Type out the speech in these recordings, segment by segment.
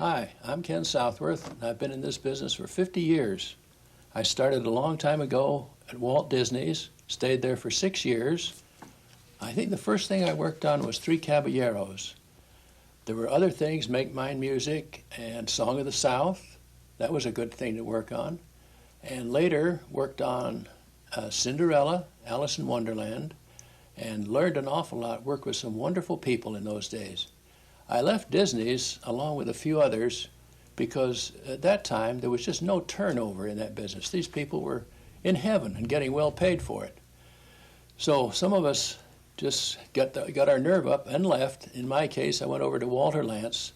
Hi, I'm Ken Southworth, and I've been in this business for 50 years. I started a long time ago at Walt Disney's, stayed there for 6 years. I think the first thing I worked on was Three Caballeros. There were other things, Make Mine Music and Song of the South. That was a good thing to work on. And later worked on Cinderella, Alice in Wonderland, and learned an awful lot, worked with some wonderful people in those days. I left Disney's along with a few others because at that time there was just no turnover in that business. These people were in heaven and getting well paid for it. So some of us just got our nerve up and left. In my case, I went over to Walter Lantz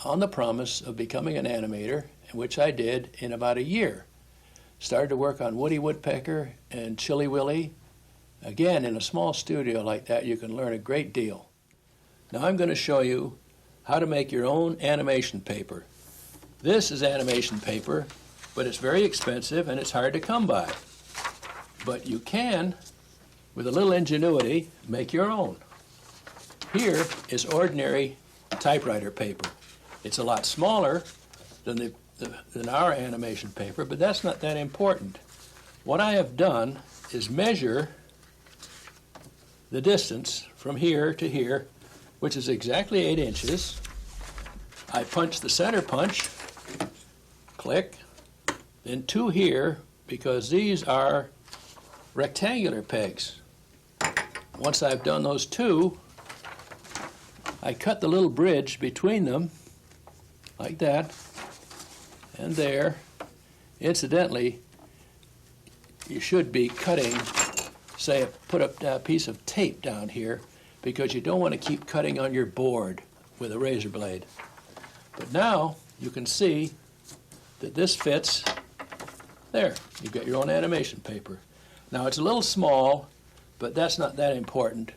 on the promise of becoming an animator, which I did in about a year. Started to work on Woody Woodpecker and Chilly Willy. Again, in a small studio like that, you can learn a great deal. Now I'm going to show you how to make your own animation paper. This is animation paper, but it's very expensive and it's hard to come by. But you can, with a little ingenuity, make your own. Here is ordinary typewriter paper. It's a lot smaller than our animation paper, but that's not that important. What I have done is measure the distance from here to here, which is exactly 8 inches. I punch the center punch, click, then 2 here, because these are rectangular pegs. Once I've done those 2, I cut the little bridge between them, like that, and there. Incidentally, you should be cutting, say, put a piece of tape down here, because you don't want to keep cutting on your board with a razor blade. But now you can see that this fits there. You've got your own animation paper. Now it's a little small, but that's not that important.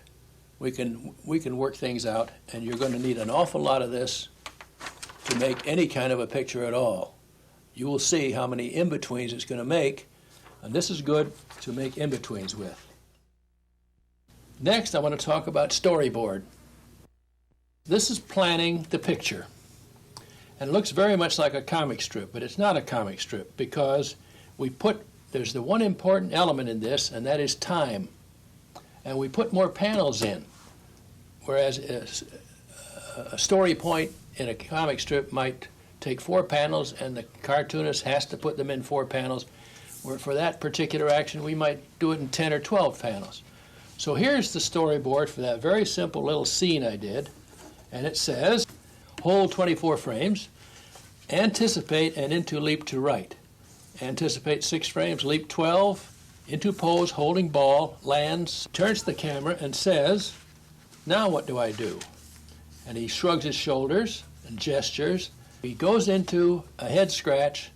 We can work things out, and you're going to need an awful lot of this to make any kind of a picture at all. You will see how many in-betweens it's going to make, and this is good to make in-betweens with. Next, I want to talk about storyboard. This is planning the picture. And it looks very much like a comic strip, but it's not a comic strip because there's the one important element in this, and that is time. And we put more panels in, whereas a story point in a comic strip might take 4 panels, and the cartoonist has to put them in 4 panels, where for that particular action we might do it in 10 or 12 panels. So here's the storyboard for that very simple little scene I did, and it says, hold 24 frames, anticipate and into leap to right. Anticipate 6 frames, leap 12, into pose, holding ball, lands, turns the camera and says, now what do I do? And he shrugs his shoulders and gestures. He goes into a head scratch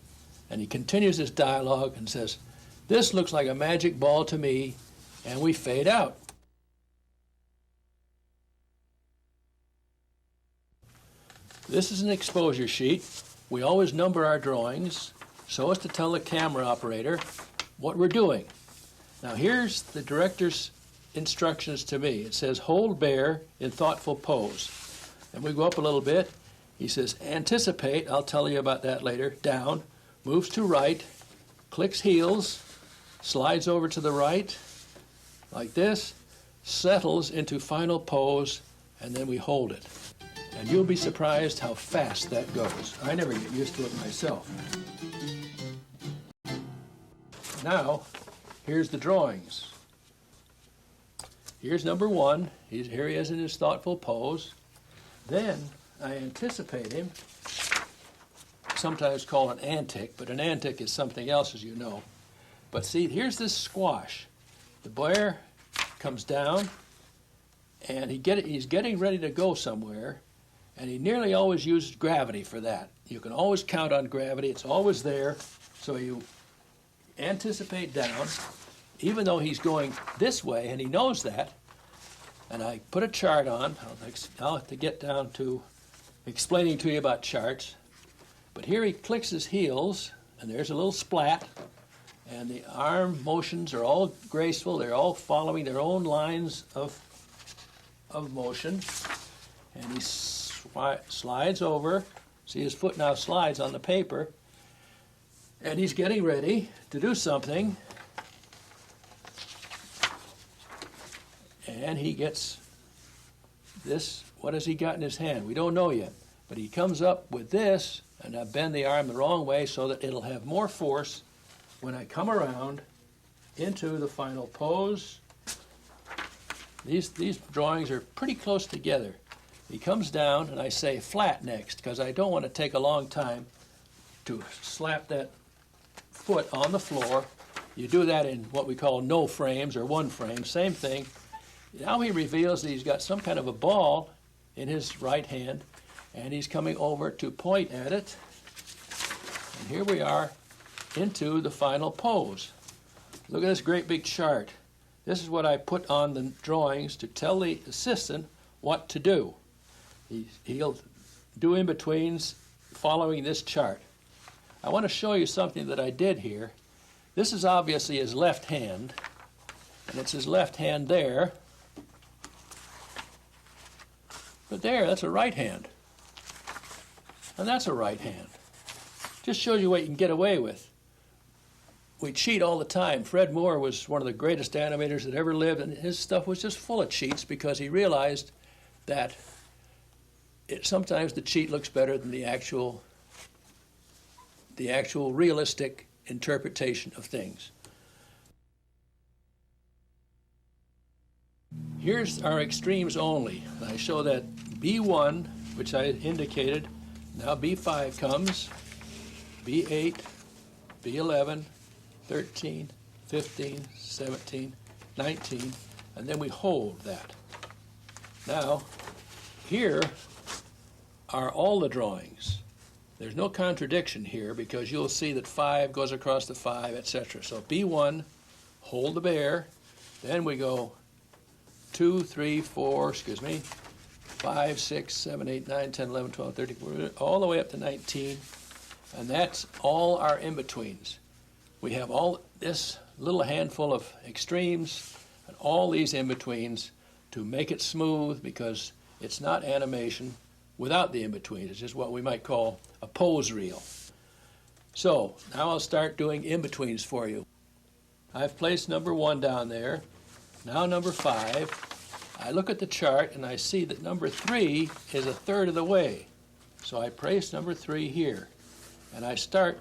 and he continues his dialogue and says, this looks like a magic ball to me, and we fade out. This is an exposure sheet. We always number our drawings so as to tell the camera operator what we're doing. Now here's the director's instructions to me. It says hold bear in thoughtful pose. And we go up a little bit. He says anticipate, I'll tell you about that later, down, moves to right, clicks heels, slides over to the right, like this, settles into final pose, and then we hold it. And you'll be surprised how fast that goes. I never get used to it myself. Now, here's the drawings. Here's number 1. Here he is in his thoughtful pose. Then I anticipate him, sometimes called an antic, but an antic is something else, as you know. But see, here's this squash. The bear comes down, and he's getting ready to go somewhere, and he nearly always uses gravity for that. You can always count on gravity. It's always there. So you anticipate down, even though he's going this way, and he knows that. And I put a chart on. I'll have to get down to explaining to you about charts. But here he clicks his heels, and there's a little splat. And the arm motions are all graceful. They're all following their own lines of motion. And he slides over, See, his foot now slides on the paper, and he's getting ready to do something, and he gets this. What has he got in his hand? We don't know yet, but he comes up with this, and I bend the arm the wrong way so that it'll have more force when I come around into the final pose. These drawings are pretty close together. He comes down, and I say flat next, because I don't want to take a long time to slap that foot on the floor. You do that in what we call no frames or one frame, same thing. Now he reveals that he's got some kind of a ball in his right hand, and he's coming over to point at it. And here we are into the final pose. Look at this great big chart. This is what I put on the drawings to tell the assistant what to do. He'll do in-betweens following this chart. I want to show you something that I did here. This is obviously his left hand, and it's his left hand there. But there, that's a right hand. And that's a right hand. Just shows you what you can get away with. We cheat all the time. Fred Moore was one of the greatest animators that ever lived, and his stuff was just full of cheats because he realized that sometimes the cheat looks better than the actual realistic interpretation of things. Here's our extremes only. I show that B1, which I indicated. Now B5 comes, B8, B11, 13, 15, 17, 19, and then we hold that. Now, here are all the drawings. There's no contradiction here because you'll see that 5 goes across the 5, etc. So B1, hold the bear, then we go 2, 3, 4, 5, 6, 7, 8, 9, 10, 11, 12, 13, all the way up to 19, and that's all our in-betweens. We have all this little handful of extremes and all these in-betweens to make it smooth because it's not animation without the in-betweens. It's just what we might call a pose reel. So now I'll start doing in-betweens for you. I've placed number 1 down there. Now number 5. I look at the chart and I see that number 3 is a third of the way. So I place number 3 here. And I start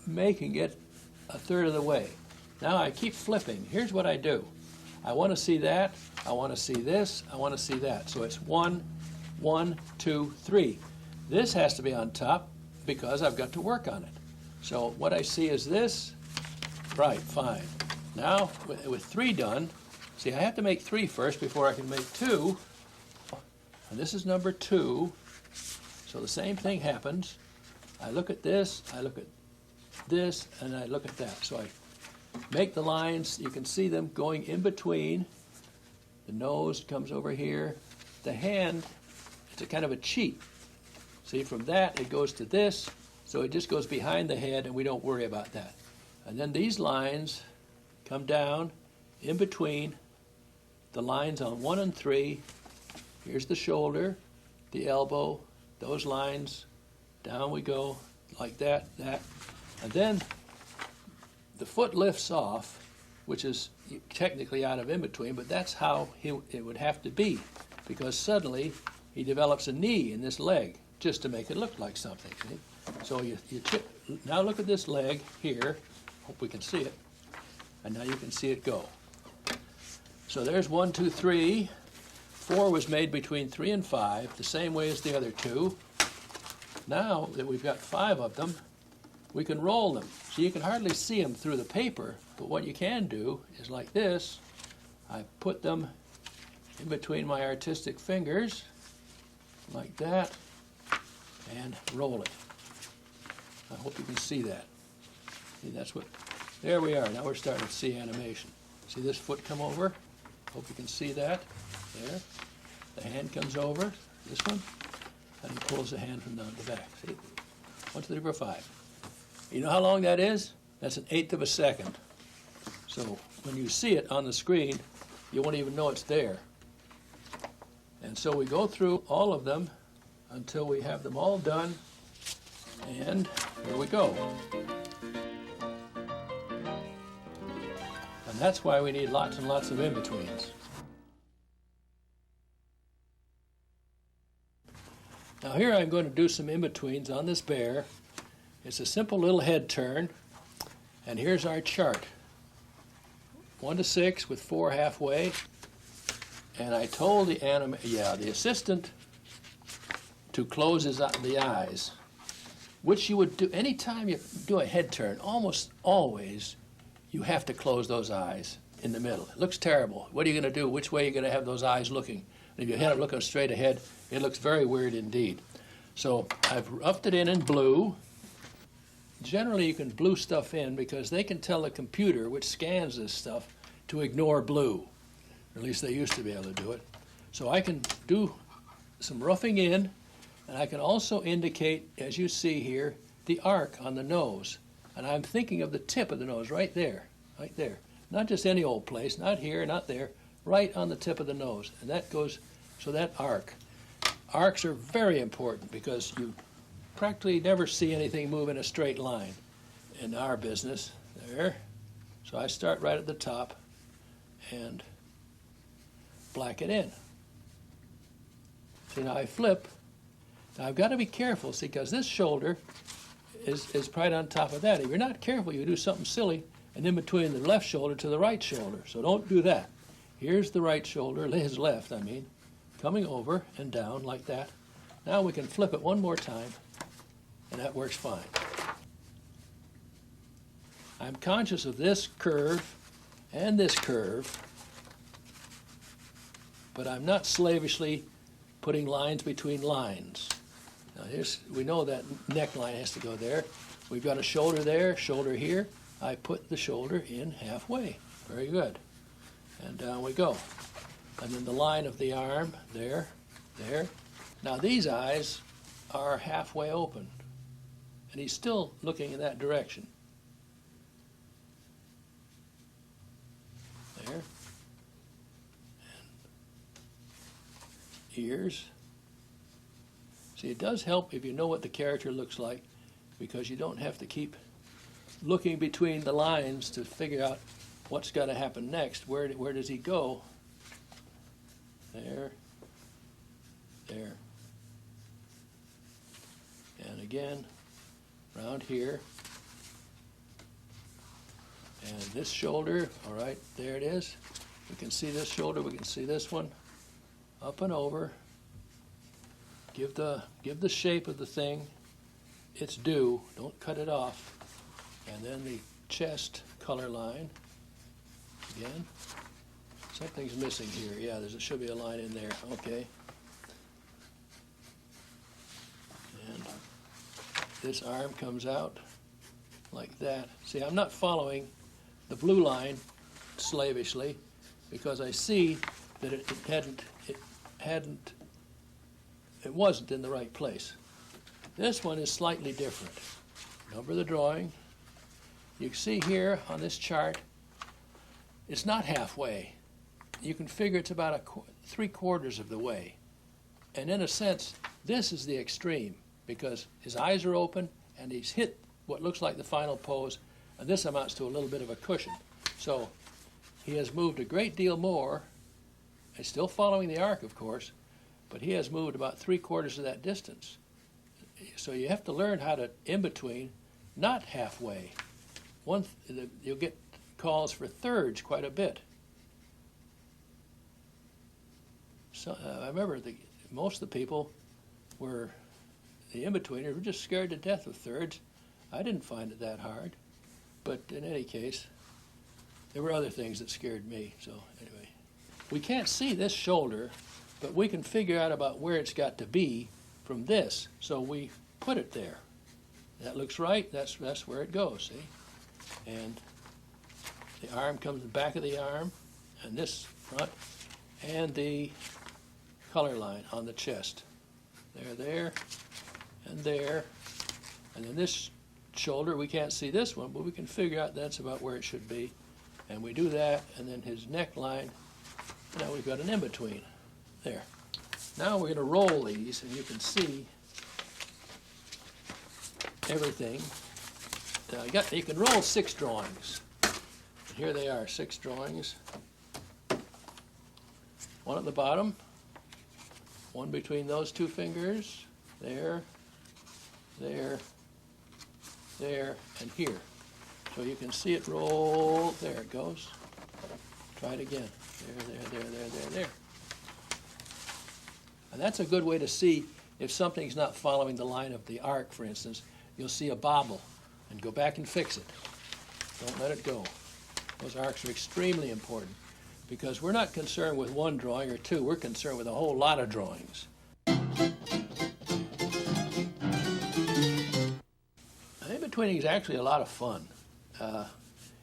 making it a third of the way. Now I keep flipping. Here's what I do. I want to see that. I want to see this. I want to see that. So it's 1, 1, 2, 3. This has to be on top because I've got to work on it. So what I see is this. Right, fine. Now, with 3 done, see, I have to make 3 first before I can make 2. And this is number 2. So the same thing happens. I look at this, I look at this, and I look at that. So I make the lines. You can see them going in between. The nose comes over here. The hand, it's a kind of a cheat. See, from that, it goes to this. So it just goes behind the head, and we don't worry about that. And then these lines come down in between the lines on 1 and 3. Here's the shoulder, the elbow, those lines. Down we go, like that, that. And then the foot lifts off, which is technically out of in between, but that's how it would have to be, because suddenly he develops a knee in this leg just to make it look like something. See? So now look at this leg here. Hope we can see it. And now you can see it go. So there's 1, 2, 3. 4 was made between 3 and 5, the same way as the other 2. Now that we've got 5 of them, we can roll them. So you can hardly see them through the paper, but what you can do is like this. I put them in between my artistic fingers, like that, and roll it. I hope you can see that. See, that's what, there we are. Now we're starting to see animation. See this foot come over? Hope you can see that. There. The hand comes over, this one, and he pulls the hand from the back. See? 1, 2, 3, 4, 5. You know how long that is? That's 1/8 of a second. So when you see it on the screen, you won't even know it's there. And so we go through all of them until we have them all done. And here we go. And that's why we need lots and lots of in-betweens. Now here I'm going to do some in-betweens on this bear. It's a simple little head turn, and here's our chart. 1 to 6 with 4 halfway, and I told the assistant to close the eyes, which you would do anytime you do a head turn. Almost always you have to close those eyes in the middle. It looks terrible. What are you going to do? Which way are you going to have those eyes looking? And if you have it looking straight ahead, it looks very weird indeed. So I've roughed it in blue. Generally you can blue stuff in because they can tell the computer, which scans this stuff, to ignore blue. Or at least they used to be able to do it. So I can do some roughing in, and I can also indicate, as you see here, the arc on the nose. And I'm thinking of the tip of the nose right there, right there. Not just any old place, not here, not there, right on the tip of the nose. And that goes, so that arc. Arcs are very important because you practically never see anything move in a straight line in our business. There. So I start right at the top and black it in. See, now I flip. Now I've got to be careful, see, because this shoulder is right on top of that. If you're not careful, you do something silly and in between the left shoulder to the right shoulder. So don't do that. Here's the right shoulder, his left, I mean, coming over and down like that. Now we can flip it one more time, and that works fine. I'm conscious of this curve and this curve, but I'm not slavishly putting lines between lines. Now we know that neckline has to go there. We've got a shoulder there, shoulder here. I put the shoulder in halfway. Very good. And down we go. And then the line of the arm, there, there. Now these eyes are halfway open, and he's still looking in that direction. There. And ears. See, it does help if you know what the character looks like, because you don't have to keep looking between the lines to figure out what's got to happen next. Where does he go? There, there, and again, around here, and this shoulder, all right, there it is. We can see this shoulder, we can see this one, up and over. Give the shape of the thing its due, don't cut it off, and then the chest color line, again. Something's missing here. Yeah, there should be a line in there. Okay. And this arm comes out like that. See, I'm not following the blue line slavishly because I see that it wasn't in the right place. This one is slightly different. Number the drawing. You can see here on this chart, it's not halfway. You can figure it's about 3/4 of the way. And in a sense, this is the extreme because his eyes are open and he's hit what looks like the final pose, and this amounts to a little bit of a cushion. So he has moved a great deal more. He's still following the arc, of course, but he has moved about 3/4 of that distance. So you have to learn how to in-between, not halfway. You'll get calls for thirds quite a bit. So, I remember most of the people were, the in-betweeners were just scared to death of thirds. I didn't find it that hard. But in any case, there were other things that scared me. So anyway, we can't see this shoulder, but we can figure out about where it's got to be from this. So we put it there. That looks right. That's where it goes, see? And the arm comes the back of the arm, and this front, and the color line on the chest. There, and there. And then this shoulder, we can't see this one, but we can figure out that's about where it should be. And we do that, and then his neckline, now we've got an in-between. There. Now we're going to roll these, and you can see everything. You can roll 6 drawings. And here they are, 6 drawings. One at the bottom, one between those 2 fingers, there, there, there, and here. So you can see it roll. There it goes. Try it again. There. And that's a good way to see if something's not following the line of the arc, for instance. You'll see a bobble and go back and fix it. Don't let it go. Those arcs are extremely important because we're not concerned with 1 drawing or 2. We're concerned with a whole lot of drawings. In-betweening is actually a lot of fun.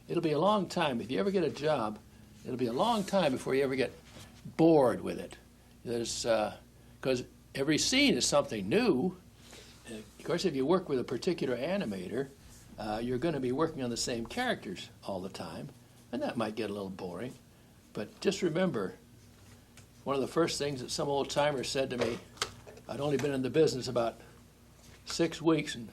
It'll be a long time. If you ever get a job, it'll be a long time before you ever get bored with it. Because every scene is something new. Of course, if you work with a particular animator, you're going to be working on the same characters all the time, and that might get a little boring. But just remember, one of the first things that some old-timer said to me, I'd only been in the business about 6 weeks, and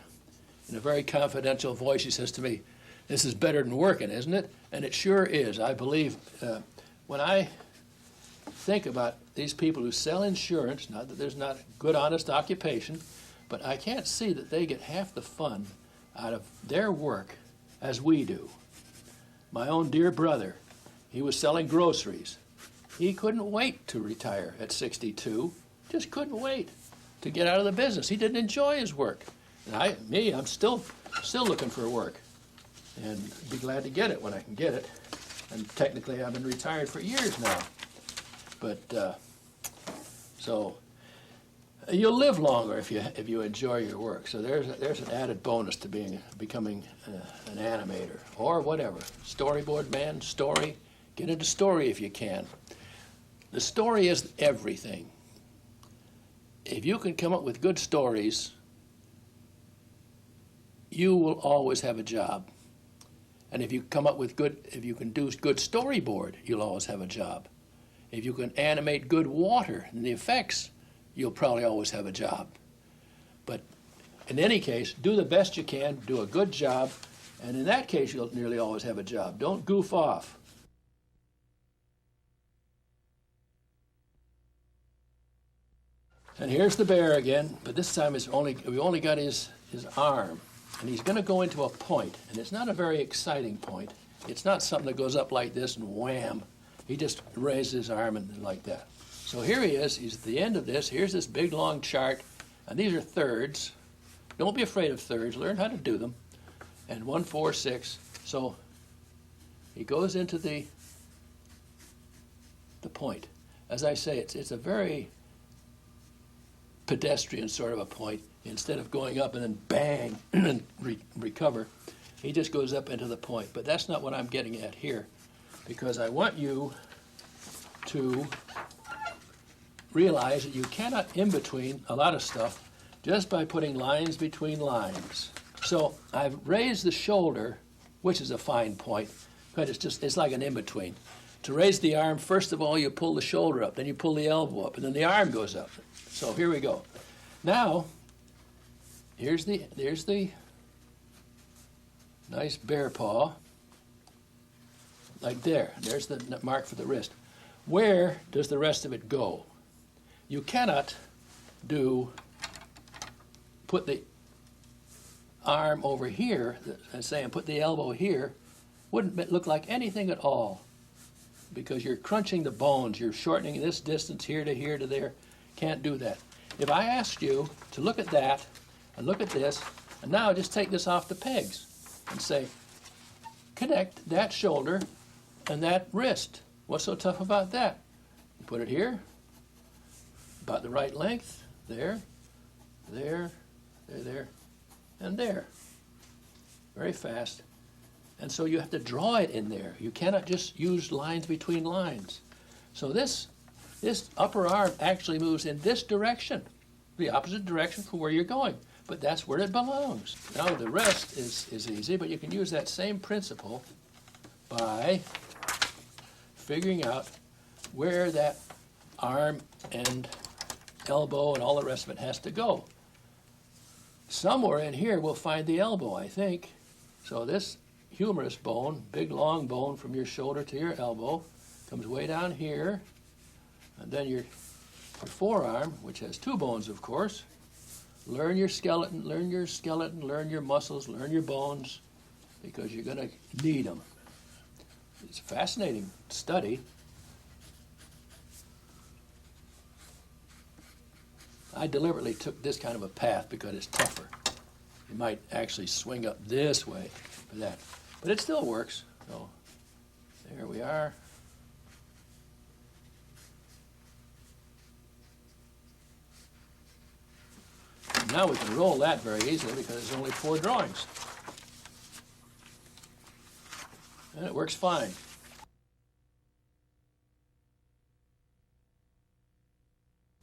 in a very confidential voice, he says to me, "This is better than working, isn't it?" And it sure is. I believe when I think about these people who sell insurance, not that there's not a good, honest occupation, but I can't see that they get half the fun out of their work as we do. My own dear brother, he was selling groceries. He couldn't wait to retire at 62, just couldn't wait to get out of the business. He didn't enjoy his work. And I'm still looking for work, and be glad to get it when I can get it. And technically, I've been retired for years now. But so you'll live longer if you enjoy your work. So there's an added bonus to becoming an animator or whatever, storyboard man, story. Get into story if you can. The story is everything. If you can come up with good stories, you will always have a job. And if you can do good storyboard, you'll always have a job. If you can animate good water and the effects, you'll probably always have a job. But in any case, do the best you can, do a good job, and in that case, you'll nearly always have a job. Don't goof off. And here's the bear again, but this time we only got his arm. And he's going to go into a point, and it's not a very exciting point. It's not something that goes up like this and wham. He just raises his arm and like that. So here he is. He's at the end of this. Here's this big, long chart, and these are thirds. Don't be afraid of thirds. Learn how to do them. And 1, 4, 6. So he goes into the point. As I say, it's a very pedestrian sort of a point. Instead of going up and then bang and recover, he just goes up into the point. But that's not what I'm getting at here, because I want you to realize that you cannot in-between a lot of stuff just by putting lines between lines. So I've raised the shoulder, which is a fine point, but it's like an in-between. To raise the arm, first of all, you pull the shoulder up, then you pull the elbow up, and then the arm goes up. So here we go. Now, Here's the nice bear paw, like there. There's the mark for the wrist. Where does the rest of it go? You cannot put the arm over here, and put the elbow here, wouldn't look like anything at all, because you're crunching the bones, you're shortening this distance here to there. Can't do that. If I asked you to look at that, and look at this, and now just take this off the pegs and say, connect that shoulder and that wrist. What's so tough about that? You put it here, about the right length, there, and there. Very fast. And so you have to draw it in there. You cannot just use lines between lines. So this upper arm actually moves in this direction, the opposite direction from where you're going. But that's where it belongs. Now the rest is easy, but you can use that same principle by figuring out where that arm and elbow and all the rest of it has to go. Somewhere in here we'll find the elbow, I think. So this humerus bone, big long bone from your shoulder to your elbow, comes way down here, and then your forearm, which has two bones, of course. Learn your skeleton, learn your muscles, learn your bones, because you're going to need them. It's a fascinating study. I deliberately took this kind of a path because it's tougher. You might actually swing up this way for that. But it still works. So there we are. Now we can roll that very easily because there's only 4 drawings. And it works fine.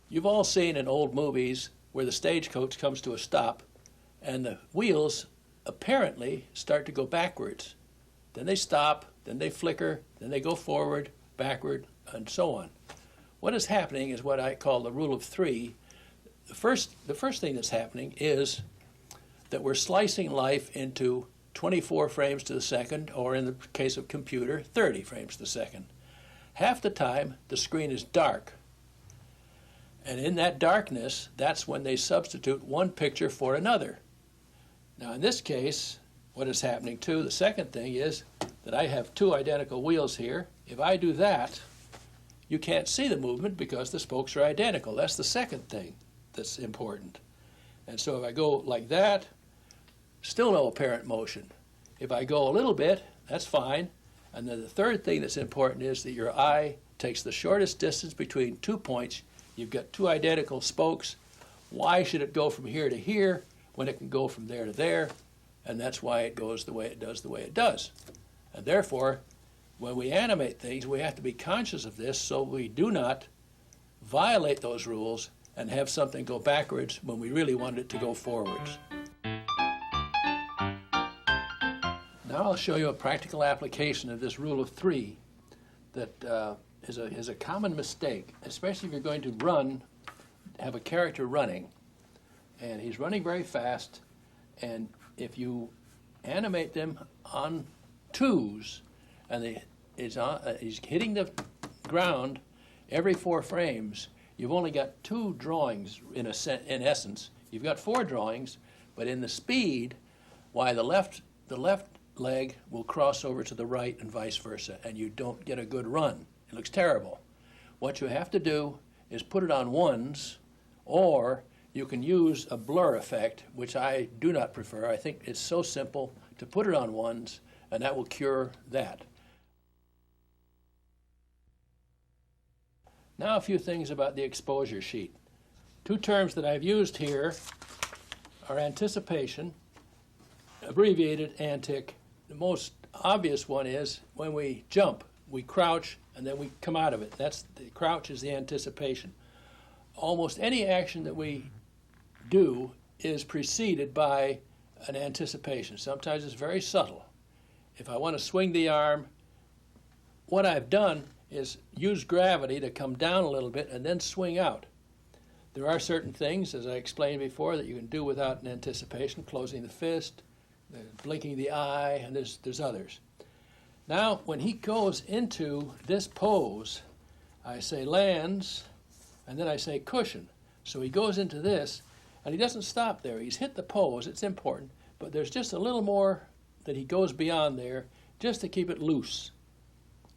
You've all seen in old movies where the stagecoach comes to a stop and the wheels apparently start to go backwards. Then they stop, then they flicker, then they go forward, backward, and so on. What is happening is what I call the rule of 3. The first thing that's happening is that we're slicing life into 24 frames to the second, or in the case of computer, 30 frames to the second. Half the time, the screen is dark. And in that darkness, that's when they substitute one picture for another. Now, in this case, what is happening too, the second thing is that I have 2 identical wheels here. If I do that, you can't see the movement because the spokes are identical. That's the second thing that's important. And so if I go like that, still no apparent motion. If I go a little bit, that's fine. And then the third thing that's important is that your eye takes the shortest distance between 2 points. You've got 2 identical spokes. Why should it go from here to here when it can go from there to there? And that's why it goes the way it does. And therefore, when we animate things, we have to be conscious of this so we do not violate those rules and have something go backwards when we really want it to go forwards. Now I'll show you a practical application of this rule of 3 that is a common mistake, especially if you're going to have a character running, and he's running very fast, and if you animate them on 2s, and he's hitting the ground every 4 frames, you've only got 2 drawings in essence. You've got 4 drawings, but in the speed, why the left leg will cross over to the right and vice versa, and you don't get a good run. It looks terrible. What you have to do is put it on 1s, or you can use a blur effect, which I do not prefer. I think it's so simple to put it on 1s, and that will cure that. Now a few things about the exposure sheet. 2 terms that I've used here are anticipation, abbreviated antic. The most obvious one is when we jump, we crouch, and then we come out of it. The crouch is the anticipation. Almost any action that we do is preceded by an anticipation. Sometimes it's very subtle. If I want to swing the arm, what I've done is use gravity to come down a little bit and then swing out. There are certain things, as I explained before, that you can do without an anticipation, closing the fist, blinking the eye, and there's others. Now, when he goes into this pose, I say lands, and then I say cushion. So he goes into this, and he doesn't stop there. He's hit the pose, it's important, but there's just a little more that he goes beyond there just to keep it loose.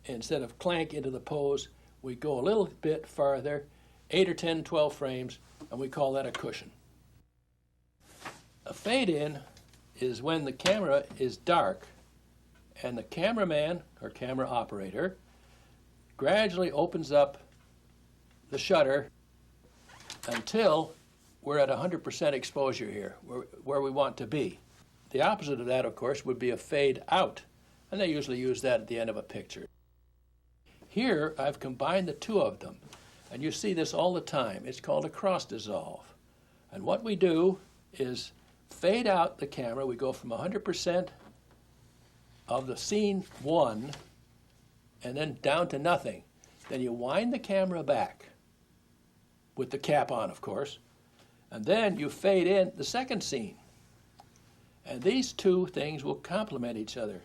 Instead of clank into the pose, we go a little bit farther, 8 or 10, 12 frames, and we call that a cushion. A fade-in is when the camera is dark and the cameraman or camera operator gradually opens up the shutter until we're at 100% exposure here, where we want to be. The opposite of that, of course, would be a fade out, and they usually use that at the end of a picture. Here, I've combined the 2 of them, and you see this all the time. It's called a cross dissolve. And what we do is fade out the camera. We go from 100% of the scene 1 and then down to nothing. Then you wind the camera back with the cap on, of course. And then you fade in the second scene. And these two things will complement each other.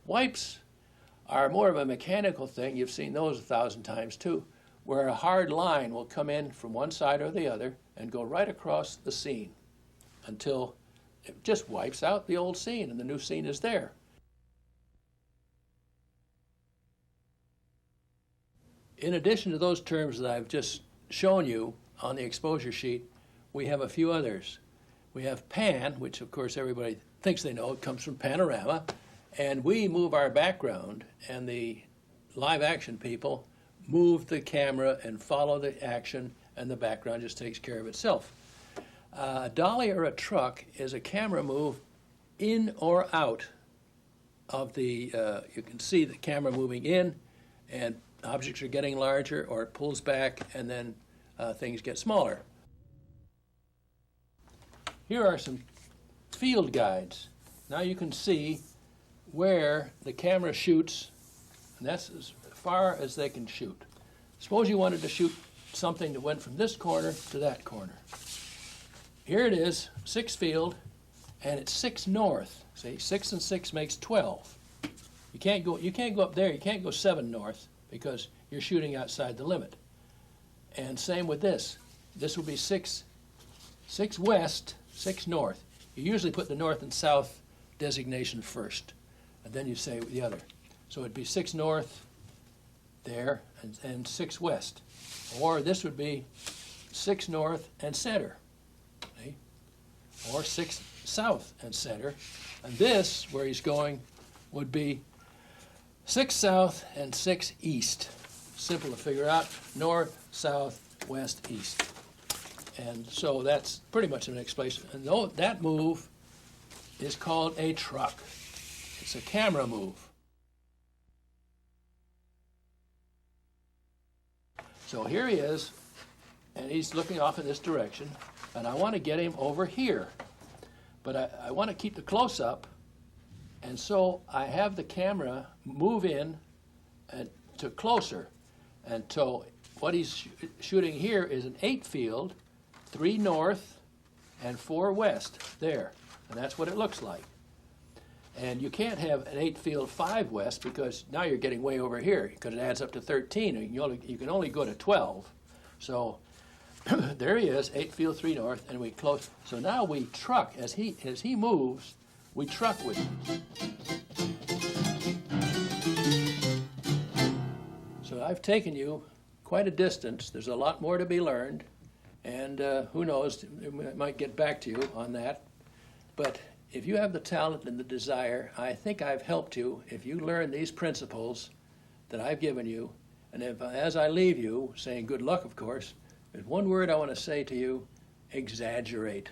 Wipes are more of a mechanical thing. You've seen those 1,000 times too, where a hard line will come in from one side or the other and go right across the scene until it just wipes out the old scene and the new scene is there. In addition to those terms that I've just shown you on the exposure sheet, we have a few others. We have pan, which of course everybody thinks they know. It comes from panorama. And we move our background, and the live action people move the camera and follow the action, and the background just takes care of itself. A dolly or a truck is a camera move in or out of the, you can see the camera moving in, and objects are getting larger, or it pulls back, and then things get smaller. Here are some field guides. Now you can see where the camera shoots, and that's as far as they can shoot. Suppose you wanted to shoot something that went from this corner to that corner. Here it is, 6 field, and it's 6 north. See, 6 and 6 makes 12. You can't go up there, you can't go 7 north because you're shooting outside the limit. And same with this. This will be 6 west, 6 north. You usually put the north and south designation first, and then you say the other. So it'd be 6 north there and 6 west. Or this would be 6 north and center. See? Or 6 south and center. And this, where he's going, would be 6 south and 6 east. Simple to figure out. North, south, west, east. And so that's pretty much an explanation. And that move is called a truck. It's a camera move. So here he is, and he's looking off in this direction, and I want to get him over here. But I want to keep the close-up, and so I have the camera move in to closer. And so what he's shooting here is an 8 field, 3 north, and 4 west, there. And that's what it looks like. And you can't have an 8 field 5 west because now you're getting way over here because it adds up to 13 and you can only go to 12. So there he is, 8 field 3 north, and we close. So now we truck, as he moves, we truck with him. So I've taken you quite a distance. There's a lot more to be learned, and who knows, I might get back to you on that. But if you have the talent and the desire, I think I've helped you if you learn these principles that I've given you. And as I leave you, saying good luck, of course, there's one word I want to say to you: exaggerate.